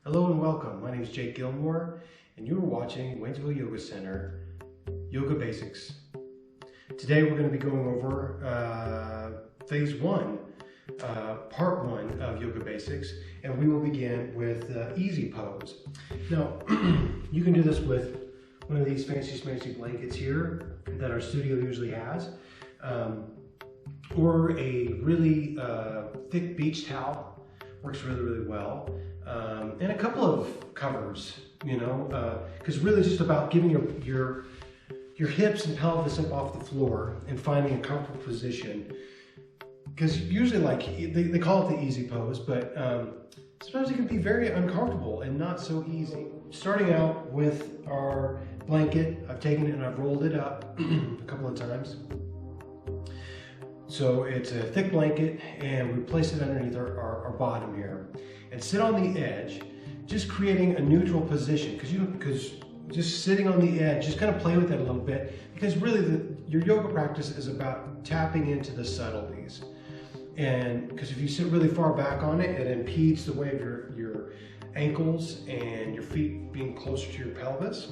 Hello and welcome. My name is Jake Gilmore, and you are watching Waynesville Yoga Center Yoga Basics. Today we're going to be going over phase one, part one of Yoga Basics, and we will begin with easy pose. Now, you can do this with one of these fancy blankets here that our studio usually has, or a really thick beach towel. Works really well. And a couple of covers, because really it's just about getting your hips and pelvis up off the floor and finding a comfortable position. Because usually, they call it the easy pose, but sometimes it can be very uncomfortable and not so easy. Starting out with our blanket, I've taken it and I've rolled it up a couple of times. So it's a thick blanket, and we place it underneath our bottom here and sit on the edge, just creating a neutral position, because just sitting on the edge, just kind of play with that a little bit, because really your yoga practice is about tapping into the subtleties. And because if you sit really far back on it, it impedes the way of your ankles and your feet being closer to your pelvis.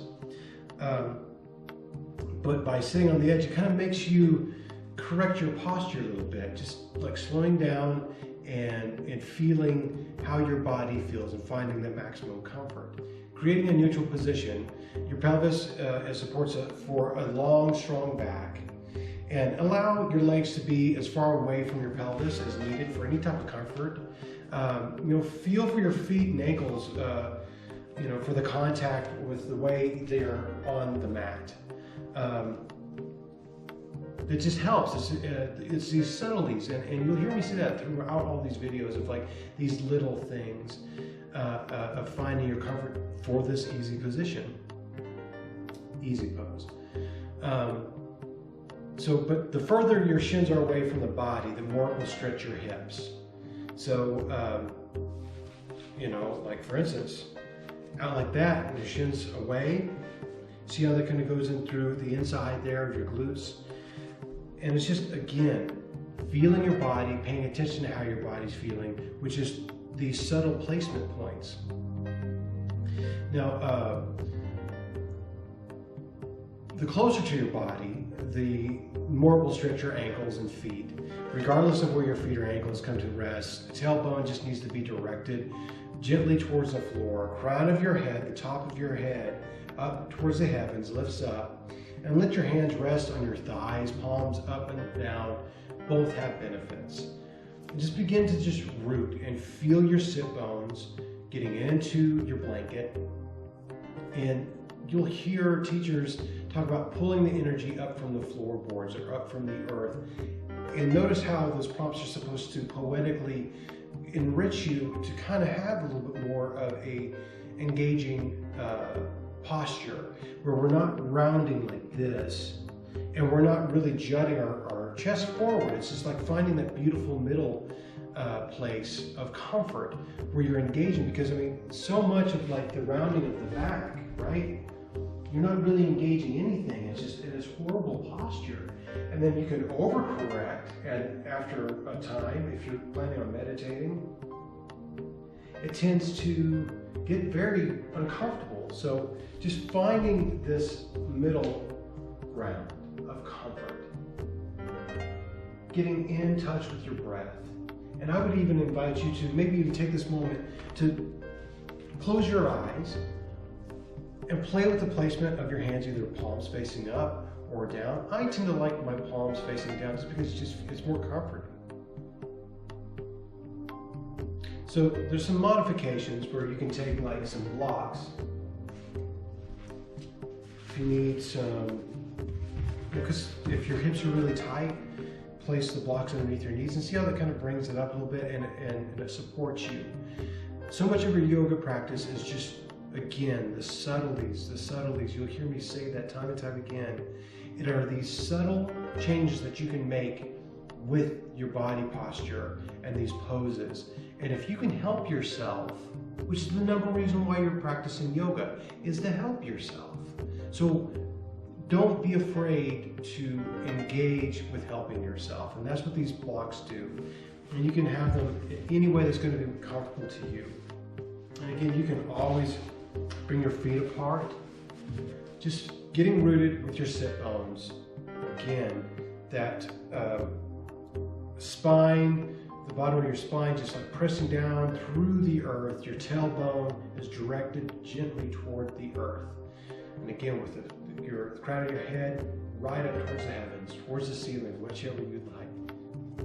But by sitting on the edge, it kind of makes you correct your posture a little bit, just like slowing down and feeling how your body feels and finding the maximum comfort. Creating a neutral position, your pelvis supports for a long, strong back, and allow your legs to be as far away from your pelvis as needed for any type of comfort. Feel for your feet and ankles, for the contact with the way they are on the mat. It just helps. It's these subtleties, and you'll hear me say that throughout all these videos of these little things of finding your comfort for this easy position, easy pose. But the further your shins are away from the body, the more it will stretch your hips. So, like for instance, out like that, with your shins away, see how that kind of goes in through the inside there of your glutes. And it's just, again, feeling your body, paying attention to how your body's feeling, which is these subtle placement points. Now, the closer to your body, the more it will stretch your ankles and feet. Regardless of where your feet or ankles come to rest, the tailbone just needs to be directed gently towards the floor. Crown of your head, the top of your head, up towards the heavens, lifts up. And let your hands rest on your thighs, palms up and down. Both have benefits. And just begin to just root and feel your sit bones getting into your blanket. And you'll hear teachers talk about pulling the energy up from the floorboards or up from the earth. And notice how those prompts are supposed to poetically enrich you to kind of have a little bit more of a engaging posture, where we're not rounding like this, and we're not really jutting our chest forward. It's just like finding that beautiful middle place of comfort where you're engaging, because so much of the rounding of the back, right? You're not really engaging anything. It's just in this horrible posture. And then you can overcorrect, and after a time, if you're planning on meditating, it tends to get very uncomfortable. So just finding this middle ground of comfort, getting in touch with your breath. And I would even invite you to maybe even take this moment to close your eyes and play with the placement of your hands, either palms facing up or down. I tend to like my palms facing down just because it's more comforting. So there's some modifications where you can take some blocks. If you need some, because if your hips are really tight, place the blocks underneath your knees and see how that kind of brings it up a little bit and it supports you. So much of your yoga practice is just, again, the subtleties. You'll hear me say that time and time again. It are these subtle changes that you can make with your body posture and these poses. And if you can help yourself, which is the number one reason why you're practicing yoga, is to help yourself. So don't be afraid to engage with helping yourself. And that's what these blocks do. And you can have them any way that's going to be comfortable to you. And again, you can always bring your feet apart. Just getting rooted with your sit bones. Again, that spine, the bottom of your spine, just like pressing down through the earth. Your tailbone is directed gently toward the earth. And again, with the crown of your head right up towards the heavens, towards the ceiling, whichever you'd like.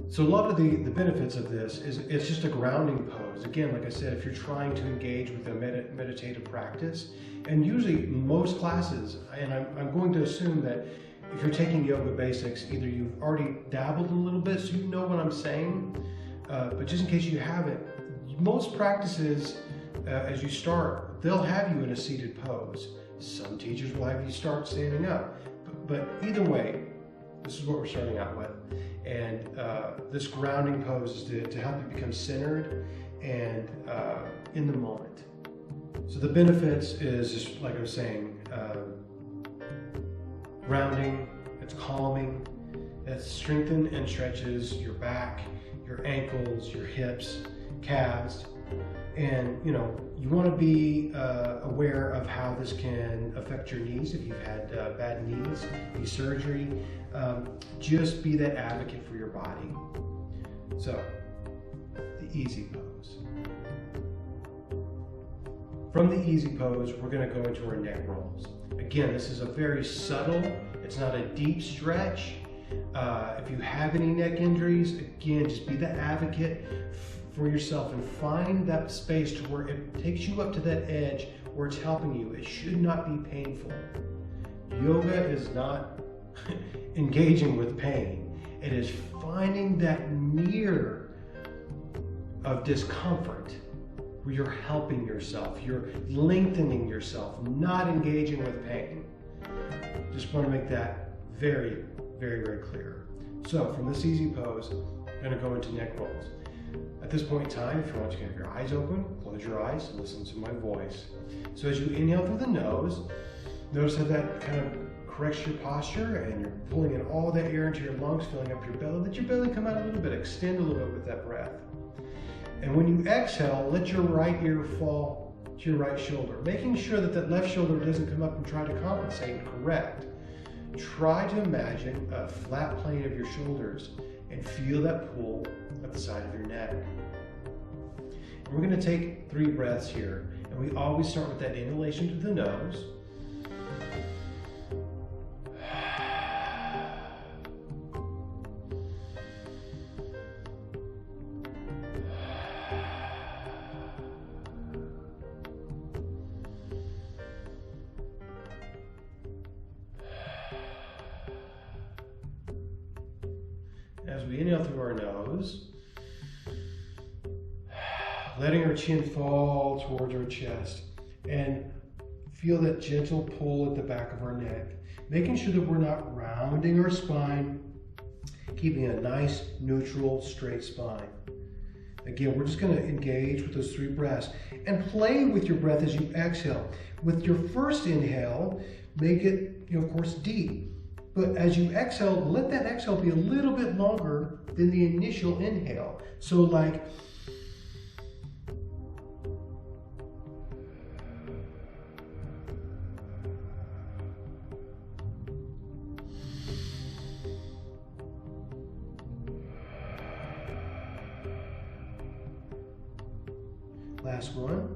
So a lot of the benefits of this is it's just a grounding pose. Again, like I said, if you're trying to engage with a meditative practice, and usually most classes, and I'm going to assume that if you're taking yoga basics, either you've already dabbled a little bit, so you know what I'm saying, but just in case you haven't, most practices, as you start, they'll have you in a seated pose. Some teachers will have you start standing up, but either way, this is what we're starting out with. And this grounding pose is to help you become centered and in the moment. So the benefits is, just like I was saying, grounding, it's calming, it strengthens and stretches your back, your ankles, your hips, calves. And you want to be aware of how this can affect your knees if you've had bad knees, knee surgery. Just be that advocate for your body. So, the easy pose. From the easy pose, we're going to go into our neck rolls. Again, this is a very subtle, it's not a deep stretch. If you have any neck injuries, again, just be the advocate for yourself and find that space to where it takes you up to that edge where it's helping you. It should not be painful. Yoga is not engaging with pain. It is finding that mirror of discomfort where you're helping yourself, you're lengthening yourself, not engaging with pain. Just want to make that very, very, very clear. So from this easy pose, I'm going to go into neck rolls. At this point in time, if you want to have your eyes open, close your eyes, listen to my voice. So as you inhale through the nose, notice how that kind of corrects your posture and you're pulling in all that air into your lungs, filling up your belly. Let your belly come out a little bit, extend a little bit with that breath. And when you exhale, let your right ear fall to your right shoulder, making sure that that left shoulder doesn't come up and try to compensate and correct. Try to imagine a flat plane of your shoulders and feel that pull at the side of your neck. And we're going to take 3 breaths here, and we always start with that inhalation to the nose. As we inhale through our nose, letting our chin fall towards our chest and feel that gentle pull at the back of our neck, making sure that we're not rounding our spine, keeping a nice, neutral, straight spine. Again, we're just going to engage with those 3 breaths and play with your breath as you exhale. With your first inhale, make it, of course, deep. But as you exhale, let that exhale be a little bit longer than the initial inhale. So like, last one.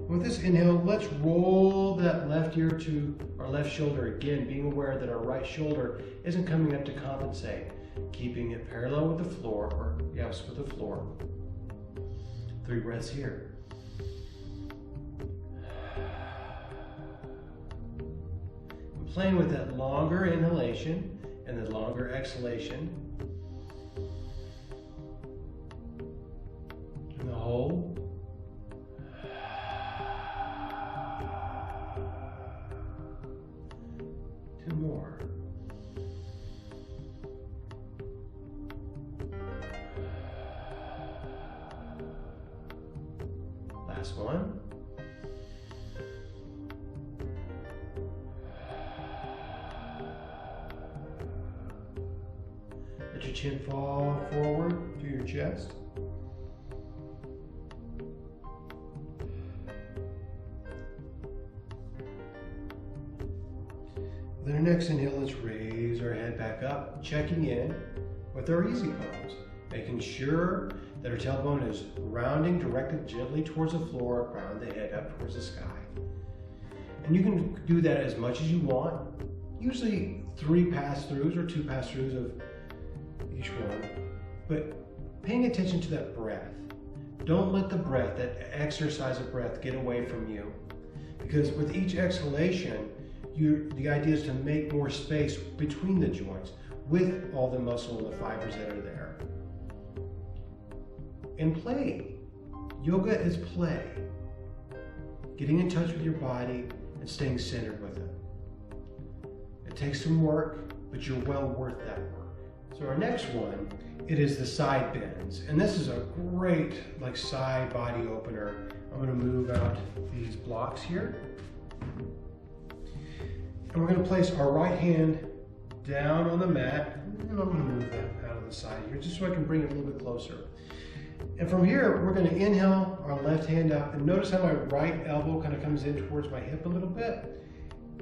With this inhale, let's roll that left ear to our left shoulder. Again, being aware that our right shoulder isn't coming up to compensate. Keeping it parallel with the floor, or yes, with the floor. 3 breaths here. I'm playing with that longer inhalation and the longer exhalation. And the hold. More. Last one. Let your chin fall forward to your chest. Then our next inhale, let's raise our head back up, checking in with our easy pose, making sure that our tailbone is rounding, directed gently towards the floor, round the head up towards the sky. And you can do that as much as you want, usually 3 pass-throughs or 2 pass-throughs of each one, but paying attention to that breath. Don't let the breath, that exercise of breath, get away from you, because with each exhalation, the idea is to make more space between the joints with all the muscle and the fibers that are there. And play. Yoga is play. Getting in touch with your body and staying centered with it. It takes some work, but you're well worth that work. So our next one, it is the side bends. And this is a great side body opener. I'm going to move out these blocks here. And we're going to place our right hand down on the mat. And I'm going to move that out of the side here just so I can bring it a little bit closer. And from here, we're going to inhale our left hand up. And notice how my right elbow kind of comes in towards my hip a little bit.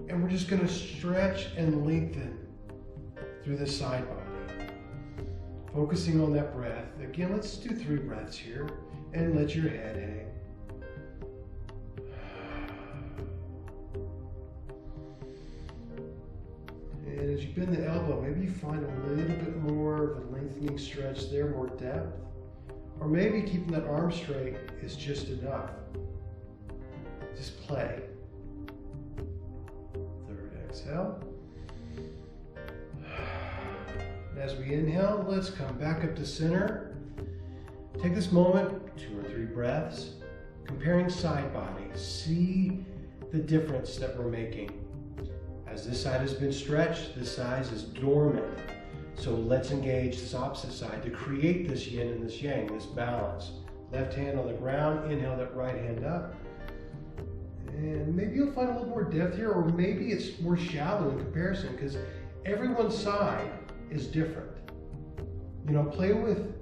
And we're just going to stretch and lengthen through the side body. Focusing on that breath. Again, let's do 3 breaths here. And let your head hang. And as you bend the elbow, maybe you find a little bit more of a lengthening stretch there, more depth. Or maybe keeping that arm straight is just enough. Just play. 3rd exhale. And as we inhale, let's come back up to center. Take this moment, 2 or 3 breaths, comparing side body. See the difference that we're making. As this side has been stretched, this side is dormant. So let's engage this opposite side to create this yin and this yang, this balance. Left hand on the ground, inhale that right hand up. And maybe you'll find a little more depth here, or maybe it's more shallow in comparison, because everyone's side is different. Play with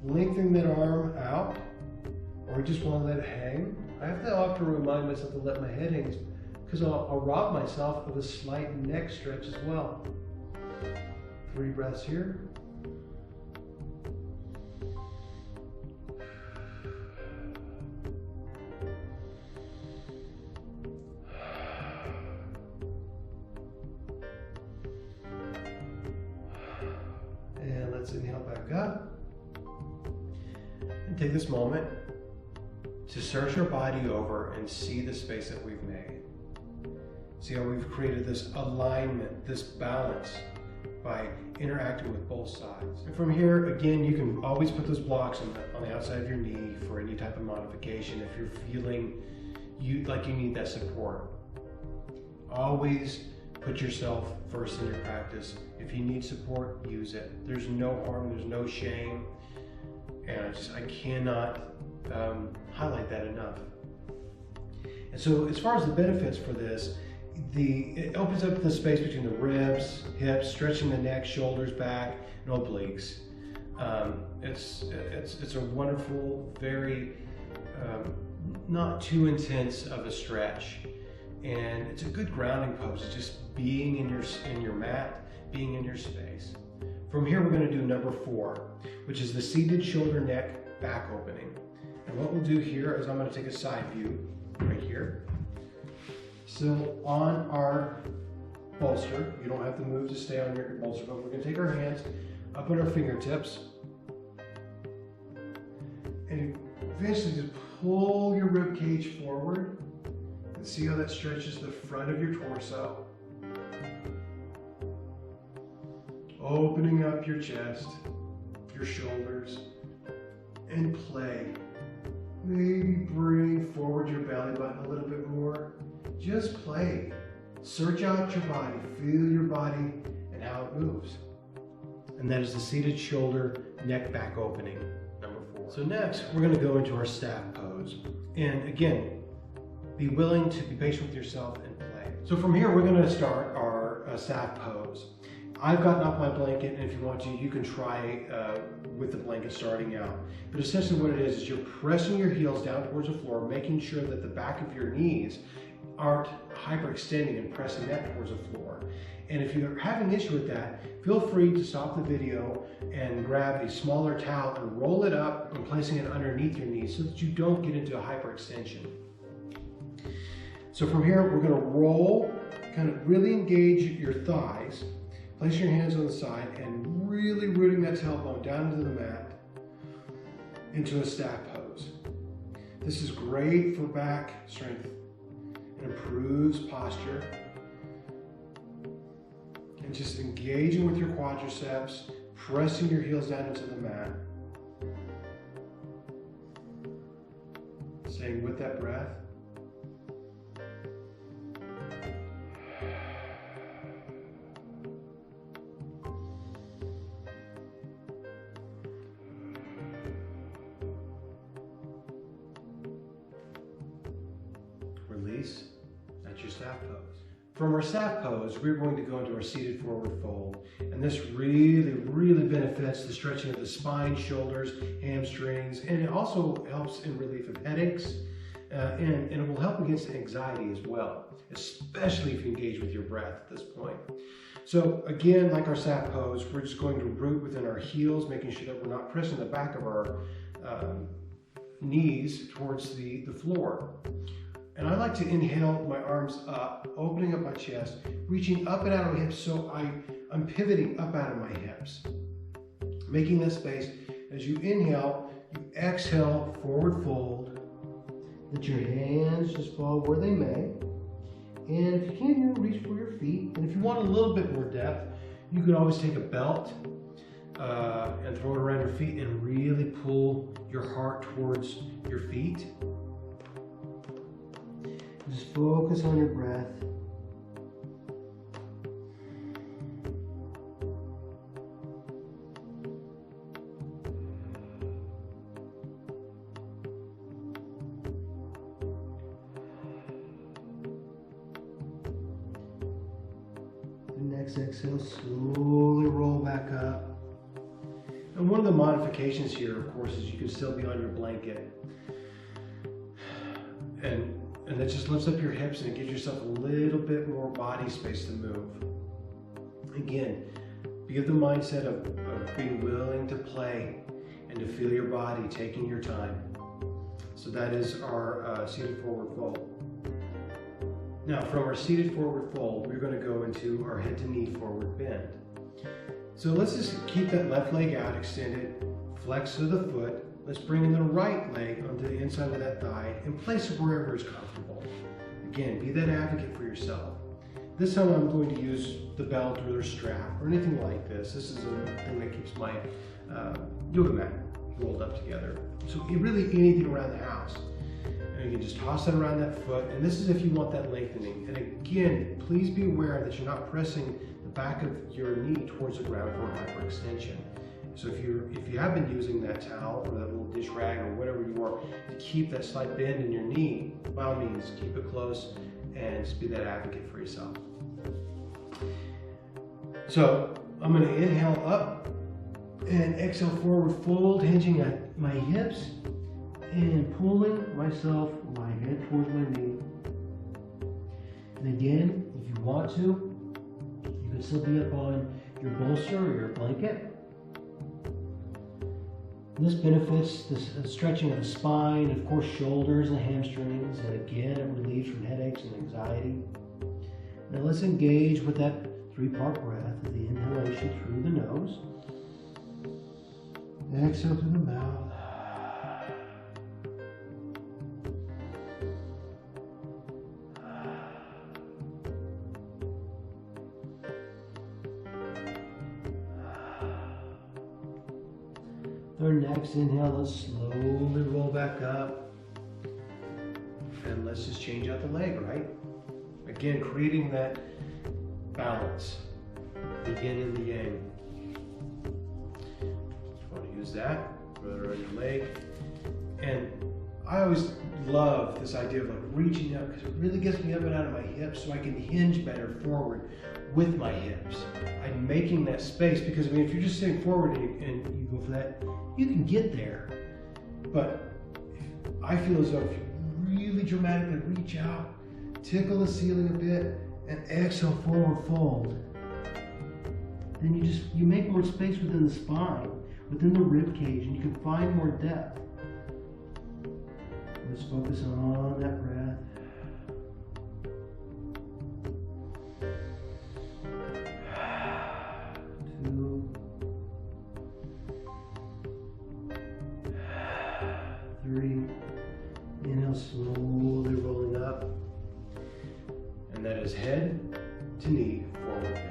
lengthening that arm out, or just want to let it hang. I have to often remind myself to let my head hang, because I'll rob myself of a slight neck stretch as well. 3 breaths here. And let's inhale back up. And take this moment to search our body over and see the space that we've made. See how we've created this alignment, this balance, by interacting with both sides. And from here, again, you can always put those blocks on the outside of your knee for any type of modification if you're feeling like you need that support. Always put yourself first in your practice. If you need support, use it. There's no harm, there's no shame. And I cannot highlight that enough. And so as far as the benefits for this, it opens up the space between the ribs, hips, stretching the neck, shoulders, back, and obliques. It's a wonderful, very not too intense of a stretch, and it's a good grounding pose. It's just being in your mat, being in your space. From here, we're going to do number 4, which is the seated shoulder neck back opening. And what we'll do here is I'm going to take a side view right here. So on our bolster, you don't have to move to stay on your bolster, but we're going to take our hands up on our fingertips and eventually just pull your rib cage forward and see how that stretches the front of your torso. Opening up your chest, your shoulders, and play. Maybe bring forward your belly button a little bit more. Just play. Search out your body, feel your body and how it moves. And that is the seated shoulder neck back opening, number 4. So next, we're going to go into our staff pose. And again, be willing to be patient with yourself and play. So from here, we're going to start our staff pose. I've gotten off my blanket, and if you want to, you can try with the blanket starting out. But essentially what it is you're pressing your heels down towards the floor, making sure that the back of your knees aren't hyperextending and pressing that towards the floor. And if you're having an issue with that, feel free to stop the video and grab a smaller towel and roll it up and placing it underneath your knees so that you don't get into a hyperextension. So from here, we're going to roll, kind of really engage your thighs, place your hands on the side, and really rooting that tailbone down into the mat, into a staff pose. This is great for back strength and improves posture. And just engaging with your quadriceps, pressing your heels down into the mat. Staying with that breath. Release. That's your staff pose. From our staff pose, we're going to go into our seated forward fold. And this really benefits the stretching of the spine, shoulders, hamstrings, and it also helps in relief of headaches, and it will help against anxiety as well, especially if you engage with your breath at this point. So again, like our staff pose, we're just going to root within our heels, making sure that we're not pressing the back of our knees towards the floor. And I like to inhale my arms up, opening up my chest, reaching up and out of my hips, so I'm pivoting up out of my hips. Making that space. As you inhale, you exhale, forward fold. Let your hands just fall where they may. And if you can, you reach for your feet. And if you want a little bit more depth, you can always take a belt and throw it around your feet and really pull your heart towards your feet. Just focus on your breath. The next exhale, slowly roll back up. And one of the modifications here, of course, is you can still be on your blanket. And that just lifts up your hips and it gives yourself a little bit more body space to move. Again, be of the mindset of being willing to play and to feel your body, taking your time. So that is our seated forward fold. Now from our seated forward fold, we're going to go into our head to knee forward bend. So let's just keep that left leg out, extended, flex to the foot. Let's bring in the right leg onto the inside of that thigh and place it wherever is comfortable. Again, be that advocate for yourself. This time I'm going to use the belt or the strap or anything like this. This is a thing that keeps my yoga mat rolled up together. So really anything around the house. And you can just toss that around that foot. And this is if you want that lengthening. And again, please be aware that you're not pressing the back of your knee towards the ground for hyperextension. So if you have been using that towel or that little dish rag or whatever you want to keep that slight bend in your knee, by all means, keep it close and just be that advocate for yourself. So I'm going to inhale up and exhale forward fold, hinging at my hips and pulling myself, my head towards my knee. And again, if you want to, you can still be up on your bolster or your blanket. This benefits the stretching of the spine, of course shoulders and hamstrings, and again it relieves from headaches and anxiety. Now let's engage with that three-part breath, the inhalation through the nose, exhale through the mouth. Our next inhale, let's slowly roll back up. And let's just change out the leg, right? Again, creating that balance, the yin and the yang. Just want to use that, put it on your leg. And I always love this idea of like reaching up because it really gets me up and out of my hips so I can hinge better forward with my hips. I'm making that space because I mean, if you're just sitting forward and you go for that, you can get there. But I feel as though if you really dramatically reach out, tickle the ceiling a bit, and exhale, forward fold. Then you make more space within the spine, within the rib cage, and you can find more depth. Let's focus on that breath. 2, 3. Inhale, slowly rolling up. And that is head to knee, forward bend.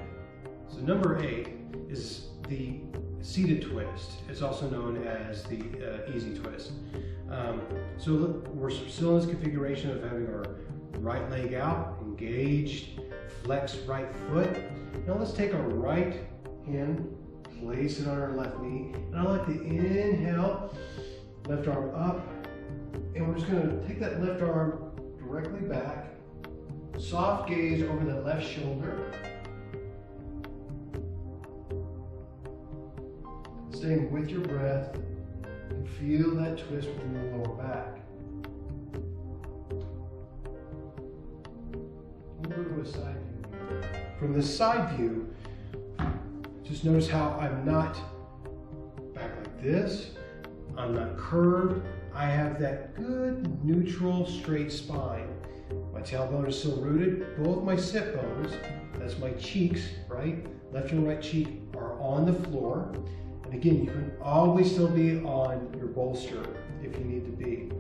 So number 8 is the seated twist. It's also known as the easy twist. So look, we're still in this configuration of having our right leg out, engaged, flex right foot. Now let's take our right hand, place it on our left knee, and I like to inhale, left arm up, and we're just going to take that left arm directly back, soft gaze over the left shoulder, staying with your breath, and feel that twist within the lower back. We'll go to a side view. From the side view, just notice how I'm not back like this, I'm not curved, I have that good neutral straight spine. My tailbone is still rooted, both my sit bones, that's my cheeks, right? Left and right cheek are on the floor. And again, you can always still be on your bolster if you need to be.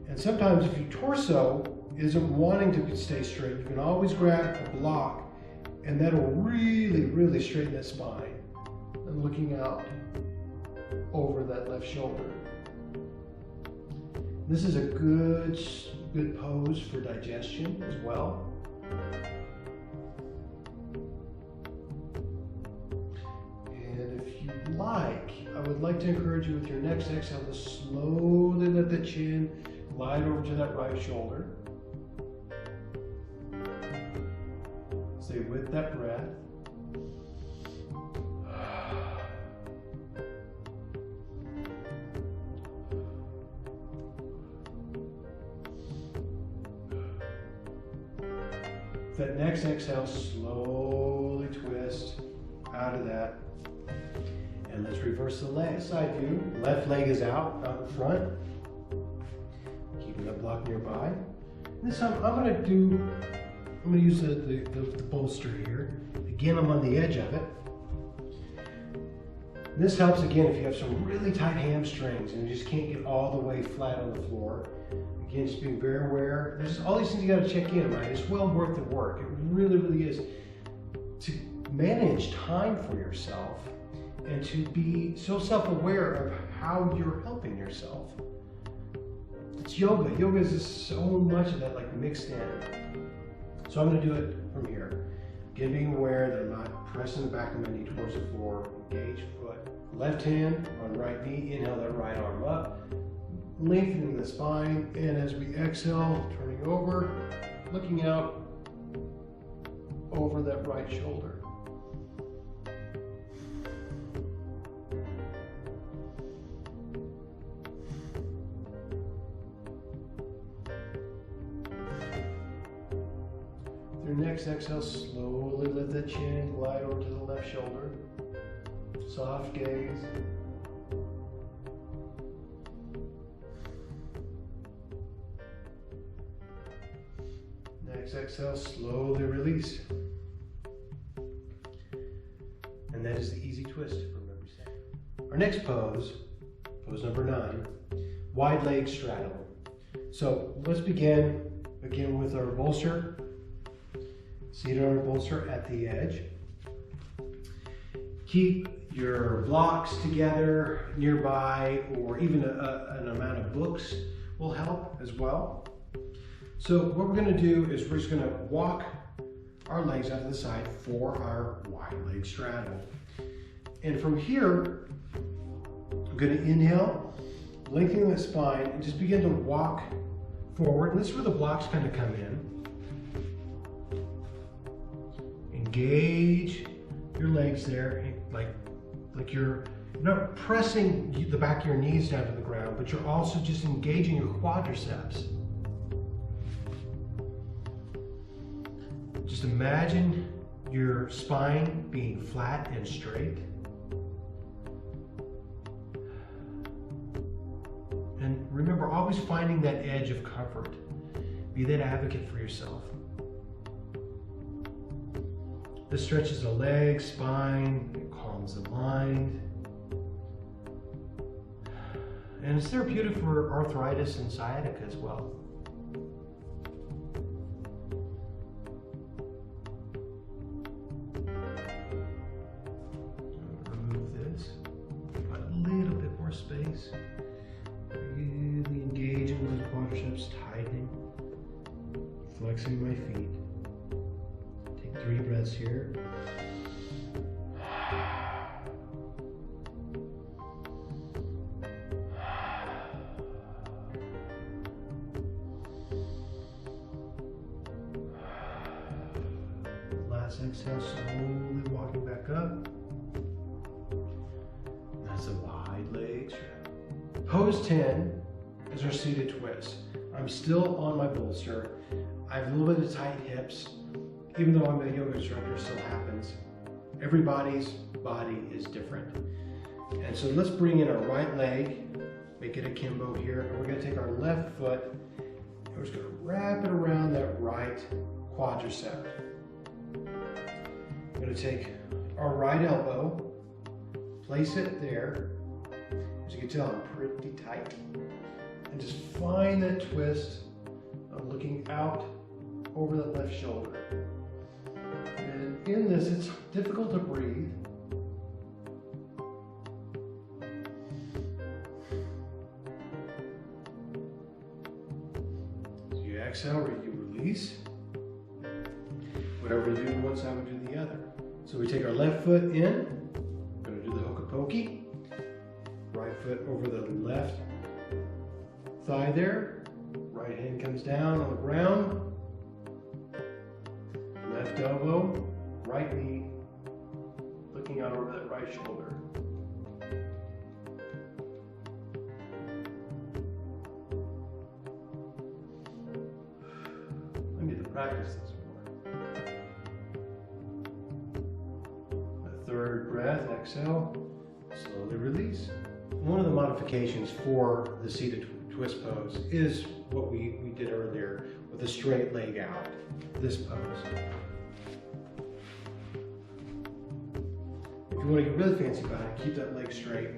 And sometimes if your torso isn't wanting to stay straight, you can always grab a block and that'll really, really straighten that spine. And looking out over that left shoulder. This is a good pose for digestion as well. I would like to encourage you with your next exhale to slowly let the chin glide over to that right shoulder. Stay with that breath. That next exhale, slowly twist out of that. And let's reverse the side view. Left leg is out in front. Keeping that block nearby. This time I'm going to use the bolster here. Again, I'm on the edge of it. This helps again if you have some really tight hamstrings and you just can't get all the way flat on the floor. Again, just being very aware. There's all these things you got to check in, right? It's well worth the work. It really, really is. To manage time for yourself and to be so self-aware of how you're helping yourself. It's yoga. Yoga is just so much of that, like mixed in. So I'm going to do it from here. Again, being aware that I'm not pressing the back of my knee towards the floor. Engage foot. Left hand on right knee. Inhale that right arm up. Lengthening the spine. And as we exhale, turning over, looking out over that right shoulder. Your next exhale, slowly let the chin glide over to the left shoulder. Soft gaze. Next exhale, slowly release. And that is the easy twist, remember to say. Our next pose, pose number 9, wide leg straddle. So let's begin with our bolster. Seated on a bolster at the edge. Keep your blocks together nearby, or even an amount of books will help as well. So what we're going to do is we're just going to walk our legs out to the side for our wide leg straddle. And from here, I'm going to inhale, lengthening the spine, and just begin to walk forward. And this is where the blocks kind of come in. Engage your legs there, like you're not pressing the back of your knees down to the ground, but you're also just engaging your quadriceps. Just imagine your spine being flat and straight. And remember, always finding that edge of comfort. Be that advocate for yourself. This stretches the legs, spine, it calms the mind. And it's therapeutic for arthritis and sciatica as well. Remove this. Got a little bit more space. Really engaging those quadriceps, tightening, flexing my feet. Take 3 breaths here. Last exhale, slowly walking back up. That's a wide leg stretch. Pose 10 is our seated twist. I'm still on my bolster. I have a little bit of tight hips. Even though I'm a yoga instructor, it still happens. Everybody's body is different. And so let's bring in our right leg, make it akimbo here, and we're gonna take our left foot, and we're just gonna wrap it around that right quadricep. I'm gonna take our right elbow, place it there. As you can tell, I'm pretty tight. And just find that twist of looking out over that left shoulder. And in this, it's difficult to breathe. As you exhale, you release. Whatever you do one side, we do the other. So we take our left foot in. We're going to do the hokey pokey. Right foot over the left thigh there. Right hand comes down on the ground. Left elbow, right knee, looking out over that right shoulder. I need to practice this more. A third breath, exhale, slowly release. One of the modifications for the seated twist pose is what we did earlier with a straight leg out, this pose. If you want to get really fancy about it, keep that leg straight.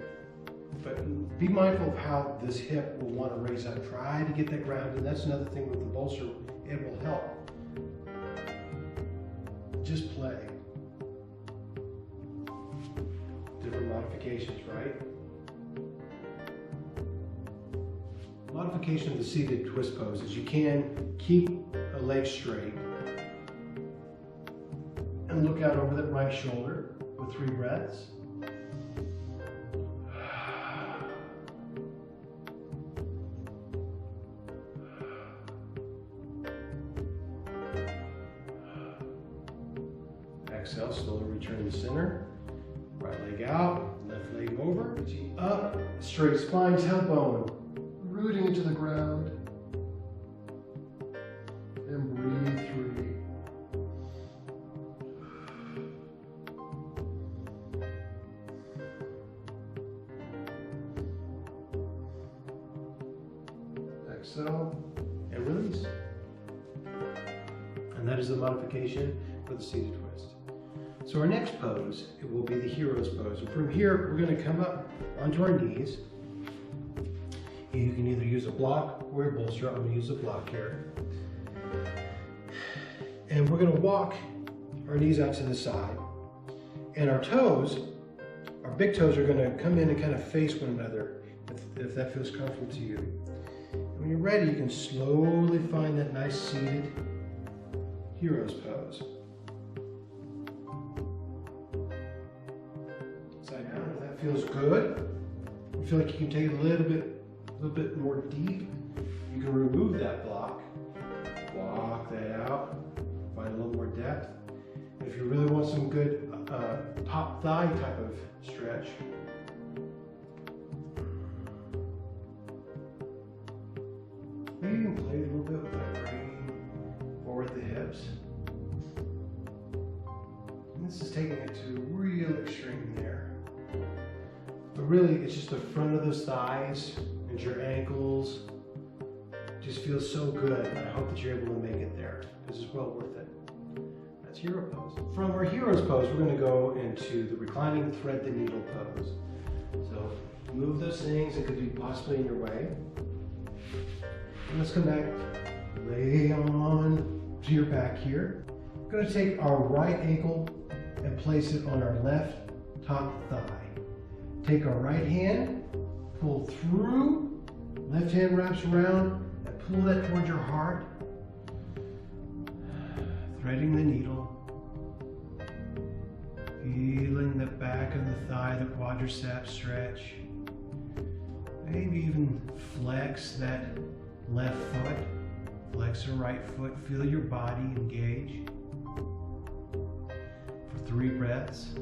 But be mindful of how this hip will want to raise up. Try to get that grounded. And that's another thing with the bolster, it will help. Just play. Different modifications, right? Modification of the seated twist pose is you can keep a leg straight and look out over that right shoulder with 3 breaths. Exhale, slowly return to center. Right leg out, left leg over, up, straight spine, tailbone, rooting into the ground. And breathe 3. Exhale and release. And that is the modification for the seated twist. So our next pose, it will be the hero's pose. And from here, we're going to come up onto our knees. You can either use a block or a bolster. I'm going to use a block here. And we're going to walk our knees out to the side. And our toes, our big toes are going to come in and kind of face one another, if that feels comfortable to you. And when you're ready, you can slowly find that nice seated hero's pose. Side down, if that feels good. You feel like you can take it a little bit more deep. You can remove that block, walk that out, find a little more depth. And if you really want some good top thigh type of stretch, you can play a little bit with that bringing forward the hips. This is taking it to a real extreme there. But really, it's just the front of those thighs and your ankles. Just feels so good. I hope that you're able to make it there, because it's well worth it. That's hero pose. From our hero's pose, we're going to go into the reclining thread the needle pose. So move those things that could be possibly in your way. And let's come back, lay on to your back here. We're going to take our right ankle and place it on our left top thigh. Take our right hand, pull through, left hand wraps around, and pull that towards your heart. Threading the needle. Feeling the back of the thigh, the quadriceps stretch. Maybe even flex that left foot. Flex the right foot. Feel your body engage. For 3 breaths.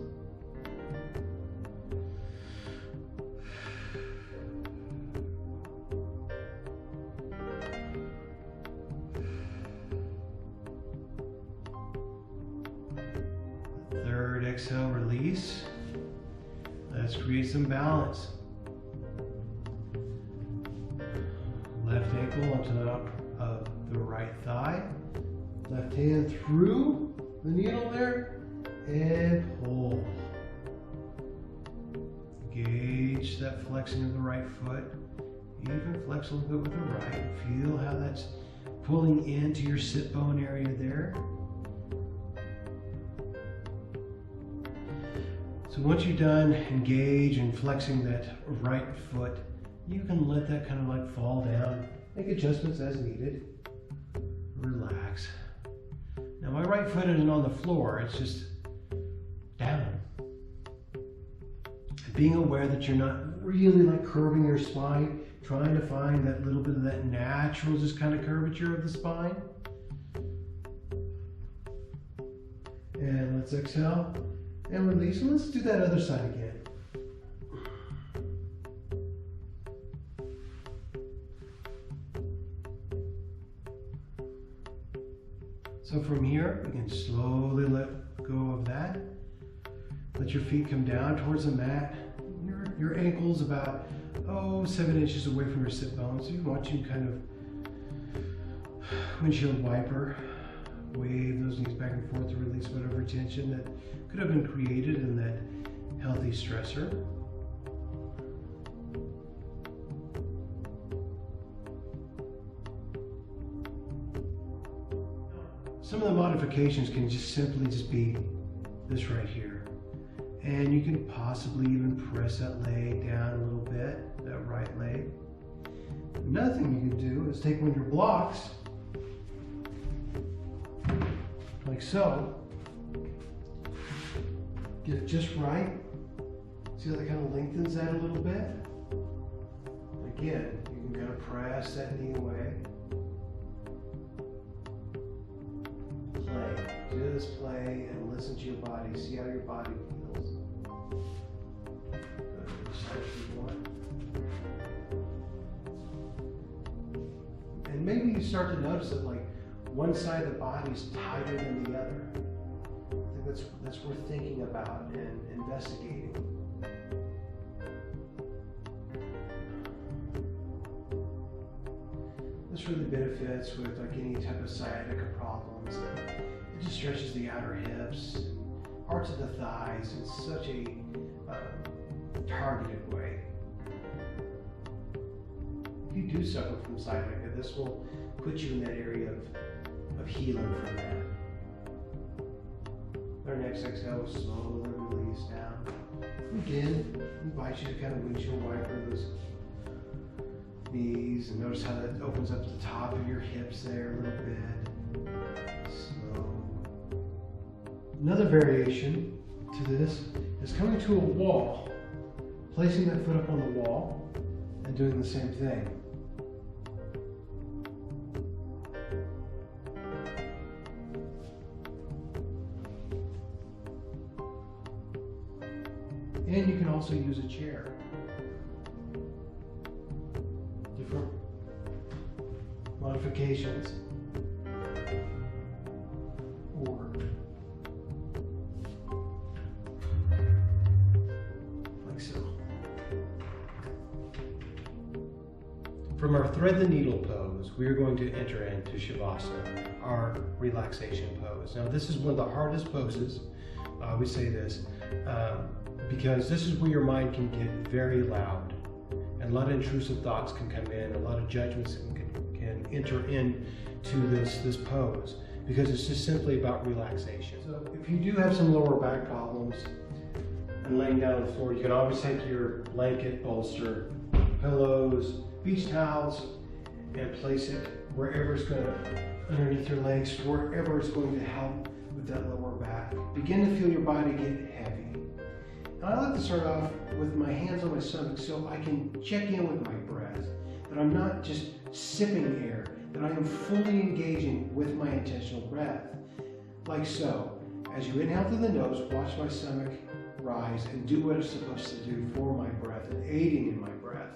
Third exhale, release. Let's create some balance. Left ankle onto the top of the right thigh. Left hand through the needle there and pull. Engage that flexing of the right foot. Even flex a little bit with the right. Feel how that's pulling into your sit bone area there. So once you're done, engage and flexing that right foot, you can let that kind of like fall down. Make adjustments as needed. Relax. Now my right foot isn't on the floor, it's just down. Being aware that you're not really like curving your spine, trying to find that little bit of that natural just kind of curvature of the spine. And let's exhale and release. And let's do that other side again. So from here, we can slowly let go of that. Let your feet come down towards the mat. Your ankle's about, 7 inches away from your sit bones. So you want to kind of windshield wiper, wave those knees back and forth to release whatever tension that could have been created in that healthy stressor. Some of the modifications can just simply be this right here. And you can possibly even press that leg down a little bit, that right leg. Another thing you can do is take one of your blocks, like so. Get it just right. See how that kind of lengthens that a little bit? Again, you can kind of press that knee away. Play. Just play and listen to your body. See how your body feels. And maybe you start to notice that like one side of the body is tighter than the other. I think that's worth thinking about and investigating. This really benefits with like any type of sciatica problems. It just stretches the outer hips, parts of the thighs in such a targeted way. If you do suffer from sciatica, this will put you in that area of healing from that. Our next exhale, slowly release down. Again, I invite you to kind of windshield wiper those knees and notice how that opens up to the top of your hips there a little bit. Slow. Another variation to this is coming to a wall, placing that foot up on the wall and doing the same thing. And you can also use a chair. Different modifications. Or From our thread the needle pose, we are going to enter into Shavasana, our relaxation pose. Now this is one of the hardest poses, we say this, because this is where your mind can get very loud and a lot of intrusive thoughts can come in, a lot of judgments can enter into this pose, because it's just simply about relaxation. So if you do have some lower back problems and laying down on the floor, you can always take your blanket, bolster, pillows, beach towels, and place it wherever it's going to, underneath your legs, wherever it's going to help with that lower back. Begin to feel your body get heavy. And I like to start off with my hands on my stomach so I can check in with my breath, that I'm not just sipping air, that I am fully engaging with my intentional breath. Like so. As you inhale through the nose, watch my stomach rise and do what it's supposed to do for my breath and aiding in my breath.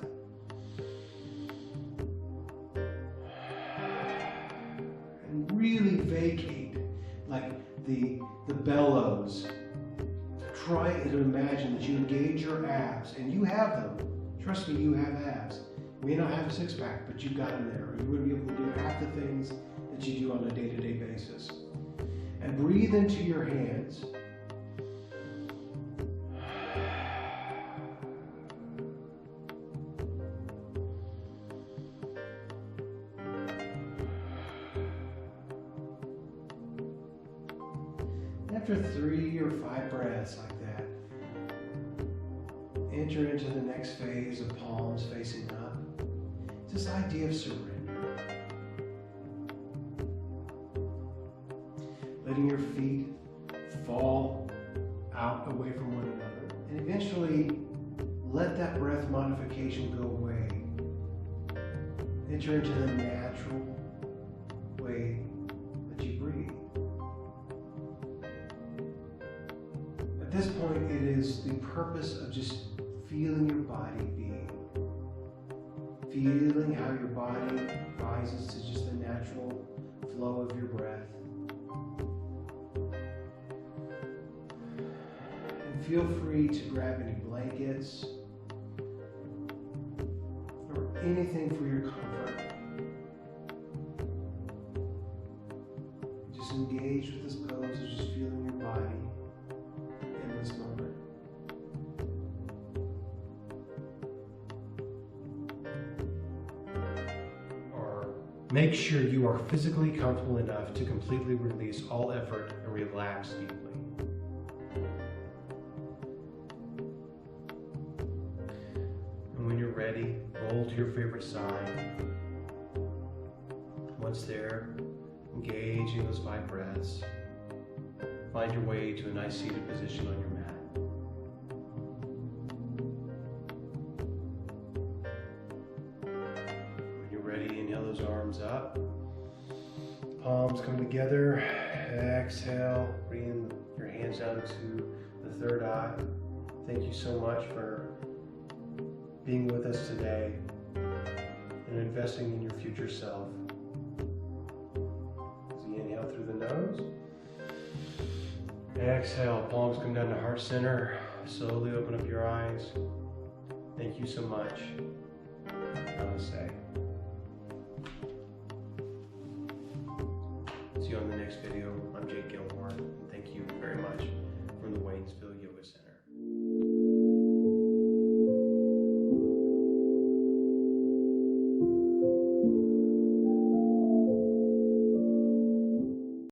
And really vacate, like the bellows. Try to imagine that you engage your abs, and you have them. Trust me, you have abs. You may not have a six-pack, but you've got them there. You wouldn't be able to do half the things that you do on a day-to-day basis. And breathe into your hands. After 3 or 5 breaths like that, enter into the next phase of palms facing up. It's this idea of surrender. Letting your feet fall out away from one another. And eventually, let that breath modification go away. Enter into the natural way that you breathe. At this point, it is the purpose of just feeling your body being. Feeling how your body rises to just the natural flow of your breath. And feel free to grab any blankets or anything for your comfort. Just engage with this pose of just feeling your body in this moment. Make sure you are physically comfortable enough to completely release all effort and relax deeply. And when you're ready, roll to your favorite side. Once there, engage in those 5 breaths. Find your way to a nice seated position on your mat. Inhale those arms up, palms come together, exhale, bring your hands down to the third eye. Thank you so much for being with us today and investing in your future self. As you inhale through the nose, exhale, palms come down to heart center, slowly open up your eyes. Thank you so much. Namaste. See you on the next video.